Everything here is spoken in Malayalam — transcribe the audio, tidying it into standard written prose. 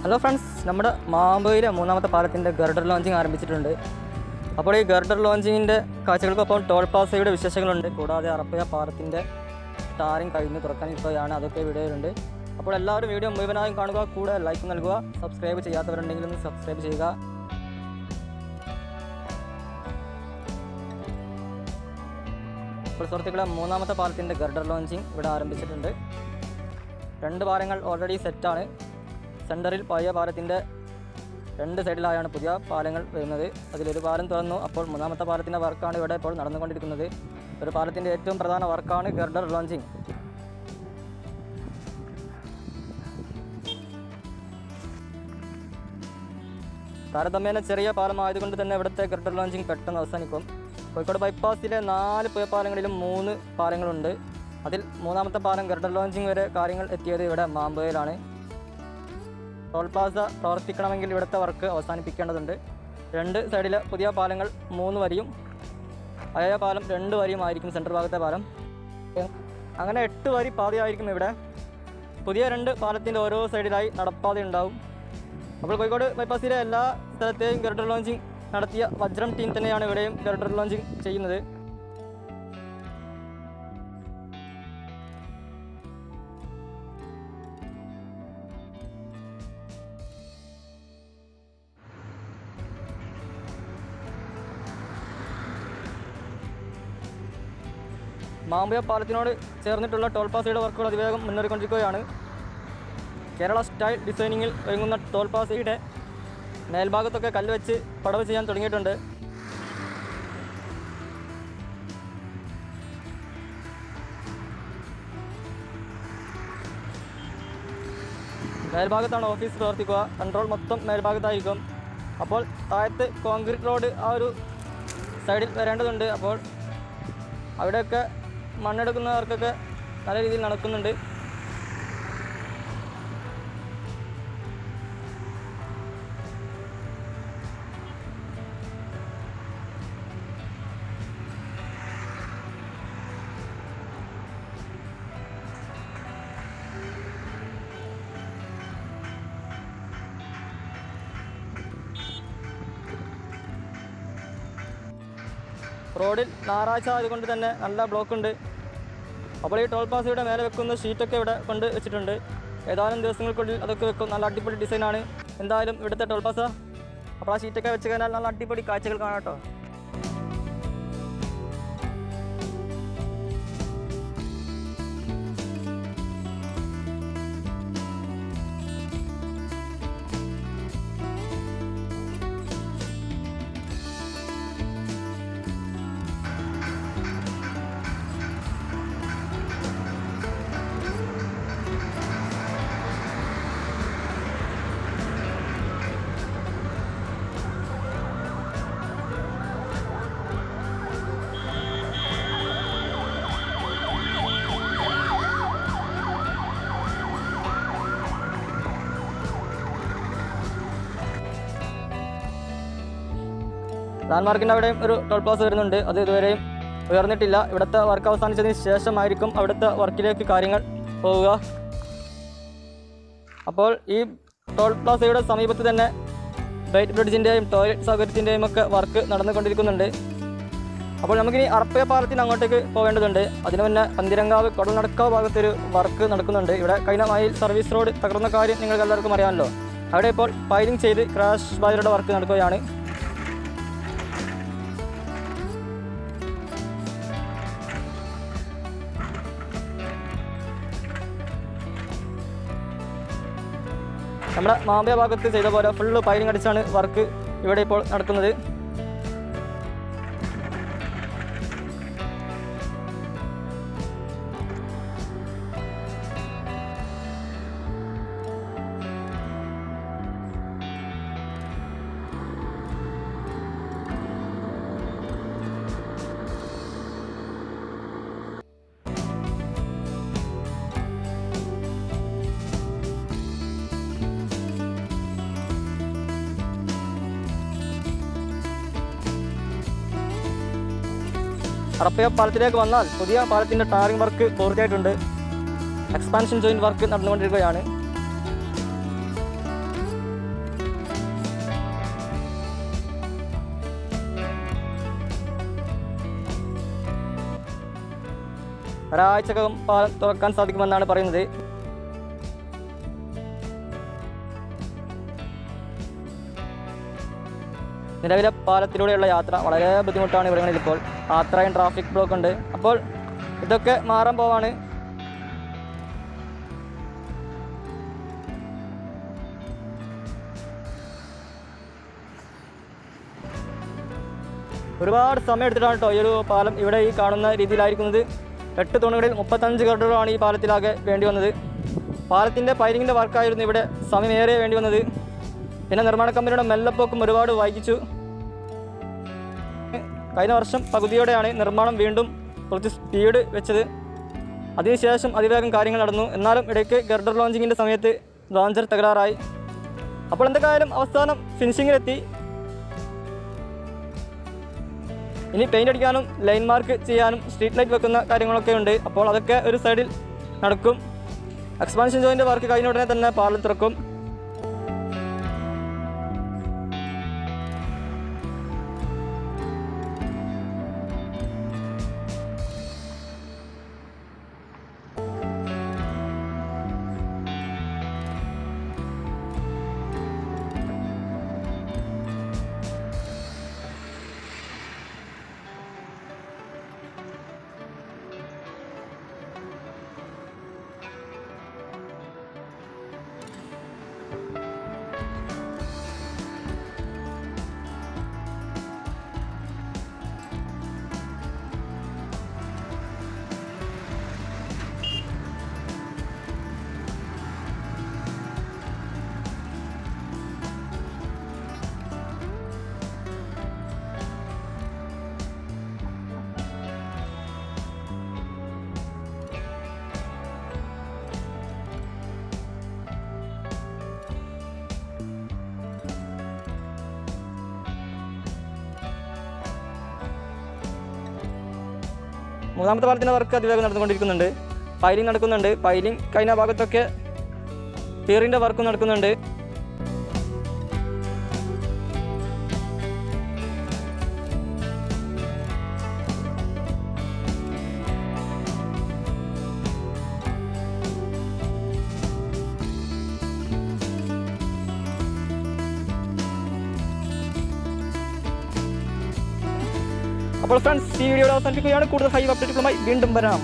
ഹലോ ഫ്രണ്ട്സ്, നമ്മുടെ മാമ്പയിലെ മൂന്നാമത്തെ പാലത്തിൻ്റെ ഗർഡർ ലോഞ്ചിങ് ആരംഭിച്ചിട്ടുണ്ട്. അപ്പോൾ ഈ ഗർഡർ ലോഞ്ചിങ്ങിൻ്റെ കാഴ്ചകൾക്കൊപ്പം ടോൾ പ്ലാസയുടെ വിശേഷങ്ങളുണ്ട്. കൂടാതെ അറപ്പയ പാലത്തിൻ്റെ ടാറിങ് കഴിഞ്ഞ് തുറക്കാനിരിക്കുകയാണ്. അതൊക്കെ വീഡിയോയിലുണ്ട്. അപ്പോൾ എല്ലാവരും വീഡിയോ മുഴുവനായും കാണുക, കൂടെ ലൈക്ക് നൽകുക. സബ്സ്ക്രൈബ് ചെയ്യാത്തവരുണ്ടെങ്കിൽ ഒന്ന് സബ്സ്ക്രൈബ് ചെയ്യുക. ഇപ്പോൾ സുഹൃത്തുക്കളെ, മൂന്നാമത്തെ പാലത്തിൻ്റെ ഗർഡർ ലോഞ്ചിങ് ഇവിടെ ആരംഭിച്ചിട്ടുണ്ട്. 2 പാലങ്ങൾ ഓൾറെഡി സെറ്റാണ്. സെൻറ്ററിൽ പഴയ പാലത്തിൻ്റെ 2 സൈഡിലായാണ് പുതിയ പാലങ്ങൾ വരുന്നത്. അതിലൊരു പാലം തുറന്നു. അപ്പോൾ മൂന്നാമത്തെ പാലത്തിൻ്റെ വർക്കാണ് ഇവിടെ ഇപ്പോൾ നടന്നുകൊണ്ടിരിക്കുന്നത്. ഒരു പാലത്തിൻ്റെ ഏറ്റവും പ്രധാന വർക്കാണ് ഗർഡർ ലോഞ്ചിങ്. താരതമ്യേന ചെറിയ പാലമായതുകൊണ്ട് തന്നെ ഇവിടുത്തെ ഗർഡർ ലോഞ്ചിങ് പെട്ടെന്ന് അവസാനിക്കും. കോഴിക്കോട് ബൈപ്പാസിലെ 4 പുതിയ പാലങ്ങളിലും 3 പാലങ്ങളുണ്ട്. അതിൽ മൂന്നാമത്തെ പാലം ഗർഡർ ലോഞ്ചിങ് വരെ കാര്യങ്ങൾ എത്തിയത് ഇവിടെ മാമ്പയിലാണ്. ടോൾ പ്ലാസ പ്രവർത്തിക്കണമെങ്കിൽ ഇവിടുത്തെ വർക്ക് അവസാനിപ്പിക്കേണ്ടതുണ്ട്. 2 സൈഡിലെ പുതിയ പാലങ്ങൾ 3 വരിയും പഴയ പാലം 2 വരിയുമായിരിക്കും സെൻട്രൽ ഭാഗത്തെ പാലം. അങ്ങനെ 8 വരി പാതയായിരിക്കും ഇവിടെ. പുതിയ 2 പാലത്തിൻ്റെ ഓരോ സൈഡിലായി നടപ്പാത ഉണ്ടാവും. അപ്പോൾ കോഴിക്കോട് ബൈപ്പാസിലെ എല്ലാ സ്ഥലത്തെയും ഗർഡർ ലോഞ്ചിങ് നടത്തിയ വജ്രം ടീം തന്നെയാണ് ഇവിടെയും ഗർഡർ ലോഞ്ചിങ് ചെയ്യുന്നത്. മാമ്പയ പാലത്തിനോട് ചേർന്നിട്ടുള്ള ടോൾ പ്ലാസയുടെ വർക്കുകൾ അതിവേഗം മുന്നേറിക്കൊണ്ടിരിക്കുകയാണ്. കേരള സ്റ്റൈൽ ഡിസൈനിങ്ങിൽ ഒരുങ്ങുന്ന ടോൾ പ്ലാസയുടെ മേൽഭാഗത്തൊക്കെ കല്ല് വെച്ച് പടവ് ചെയ്യാൻ തുടങ്ങിയിട്ടുണ്ട്. മേൽഭാഗത്താണ് ഓഫീസ് പ്രവർത്തിക്കുക. കൺട്രോൾ മൊത്തം മേൽഭാഗത്തായിരിക്കും. അപ്പോൾ താഴത്ത് കോൺക്രീറ്റ് റോഡ് ആ ഒരു സൈഡിൽ വരേണ്ടതുണ്ട്. അപ്പോൾ അവിടെയൊക്കെ മണ്ണെടുക്കുന്നവർക്കൊക്കെ നല്ല രീതിയിൽ നടക്കുന്നുണ്ട്. റോഡിൽ ഞായറാഴ്ച ആയതുകൊണ്ട് തന്നെ നല്ല ബ്ലോക്ക് ഉണ്ട്. അപ്പോൾ ഈ ടോൾ പ്ലാസയുടെ മേലെ വെക്കുന്ന ഷീറ്റൊക്കെ ഇവിടെ കൊണ്ട് വെച്ചിട്ടുണ്ട്. ഏതാനും ദിവസങ്ങൾക്കുള്ളിൽ അതൊക്കെ വെക്കും. നല്ല അടിപൊളി ഡിസൈനാണ് എന്തായാലും ഇവിടുത്തെ ടോൾ പ്ലാസ. അപ്പോൾ ആ ഷീറ്റൊക്കെ വെച്ച് കഴിഞ്ഞാൽ നല്ല അടിപൊളി കാഴ്ചകൾ കാണാം കേട്ടോ. ലാൻഡ്മാർക്കിൻ്റെ അവിടെയും ഒരു ടോൾ പ്ലാസ വരുന്നുണ്ട്. അത് ഇതുവരെയും ഉയർന്നിട്ടില്ല. ഇവിടുത്തെ വർക്ക് അവസാനിച്ചതിന് ശേഷമായിരിക്കും അവിടുത്തെ വർക്കിലേക്ക് കാര്യങ്ങൾ പോവുക. അപ്പോൾ ഈ ടോൾ പ്ലാസയുടെ സമീപത്ത് തന്നെ ബൈറ്റ് ബ്രിഡ്ജിൻ്റെയും ടോയ്ലറ്റ് സൗകര്യത്തിൻ്റെയും ഒക്കെ വർക്ക് നടന്നുകൊണ്ടിരിക്കുന്നുണ്ട്. അപ്പോൾ നമുക്കിനി അറപ്പയ പാലത്തിന് അങ്ങോട്ടേക്ക് പോകേണ്ടതുണ്ട്. അതിന് മുന്നേ പന്തിരങ്കാവ് കൊടൽനടക്കാവ് ഭാഗത്തൊരു വർക്ക് നടക്കുന്നുണ്ട്. ഇവിടെ കഴിഞ്ഞ മൈൽ സർവീസ് റോഡ് തകർന്ന കാര്യം നിങ്ങൾക്ക് എല്ലാവർക്കും അറിയാമല്ലോ. അവിടെ ഇപ്പോൾ പൈലിംഗ് ചെയ്ത് ക്രാഷ് ബാരിയറുടെ വർക്ക് നടക്കുകയാണ്. നമ്മുടെ മാമ്പയ ഭാഗത്ത് ചെയ്ത പോലെ ഫുള്ള് പൈലിംഗ് അടിച്ചാണ് വർക്ക് ഇവിടെ ഇപ്പോൾ നടക്കുന്നത്. അറപ്പയ പാലത്തിലേക്ക് വന്നാൽ പുതിയ പാലത്തിൻ്റെ ടാറിംഗ് വർക്ക് പൂർത്തിയായിട്ടുണ്ട്. എക്സ്പാൻഷൻ ജോയിൻറ്റ് വർക്ക് നടന്നുകൊണ്ടിരിക്കുകയാണ്. ഒരാഴ്ചക്കകം പാലം തുറക്കാൻ സാധിക്കുമെന്നാണ് പറയുന്നത്. നിലവിലെ പാലത്തിലൂടെയുള്ള യാത്ര വളരെ ബുദ്ധിമുട്ടാണ് ഇവിടങ്ങളിൽ. ഇപ്പോൾ അത്രയും ട്രാഫിക് ബ്ലോക്ക് ഉണ്ട്. അപ്പോൾ ഇതൊക്കെ മാറാൻ പോവാണ്. ഒരുപാട് സമയം എടുത്തിട്ടാണ് കേട്ടോ ഈ ഒരു പാലം ഇവിടെ ഈ കാണുന്ന രീതിയിലായിരിക്കുന്നത്. 8 തൂണുകളിൽ 35 ഗർഡറുകളാണ് ഈ പാലത്തിലാകെ വേണ്ടി വന്നത്. പാലത്തിൻ്റെ പൈലിങ്ങിൻ്റെ വർക്കായിരുന്നു ഇവിടെ സമയമേറെ വേണ്ടി വന്നത്. പിന്നെ നിർമ്മാണ കമ്പനിയുടെ മെല്ലപ്പോക്കും ഒരുപാട് വൈകിച്ചു. കഴിഞ്ഞ വർഷം പകുതിയോടെയാണ് നിർമ്മാണം വീണ്ടും കുറച്ച് സ്പീഡ് വെച്ചത്. അതിനുശേഷം അതിവേഗം കാര്യങ്ങൾ നടന്നു. എന്നാലും ഇടയ്ക്ക് ഗർഡർ ലോഞ്ചിങ്ങിൻ്റെ സമയത്ത് ലോഞ്ചർ തകരാറായി. അപ്പോൾ എന്തൊക്കെയായാലും അവസാനം ഫിനിഷിങ്ങിലെത്തി. ഇനി പെയിൻ്റ് അടിക്കാനും ലൈൻ മാർക്ക് ചെയ്യാനും സ്ട്രീറ്റ് ലൈറ്റ് വെക്കുന്ന കാര്യങ്ങളൊക്കെ ഉണ്ട്. അപ്പോൾ അതൊക്കെ ഒരു സൈഡിൽ നടക്കും. എക്സ്പാൻഷൻ ജോയിൻ്റെ വർക്ക് കഴിഞ്ഞ ഉടനെ തന്നെ പാലം തുറക്കും. മൂന്നാമത്തെ പാലത്തിൻ്റെ വർക്ക് അതിവേഗം നടന്നുകൊണ്ടിരിക്കുന്നുണ്ട്. പൈലിംഗ് നടക്കുന്നുണ്ട്. പൈലിംഗ് കഴിഞ്ഞ ഭാഗത്തൊക്കെ പിയറിൻ്റെ വർക്കും നടക്കുന്നുണ്ട്. അപ്പോൾ ഫ്രണ്ട്സ്, ഈ വീഡിയോ അവസാനിപ്പിക്കുകയാണ്. കൂടുതൽ ഹൈ അപ്ഡേറ്റുകളുമായി വീണ്ടും വരാം.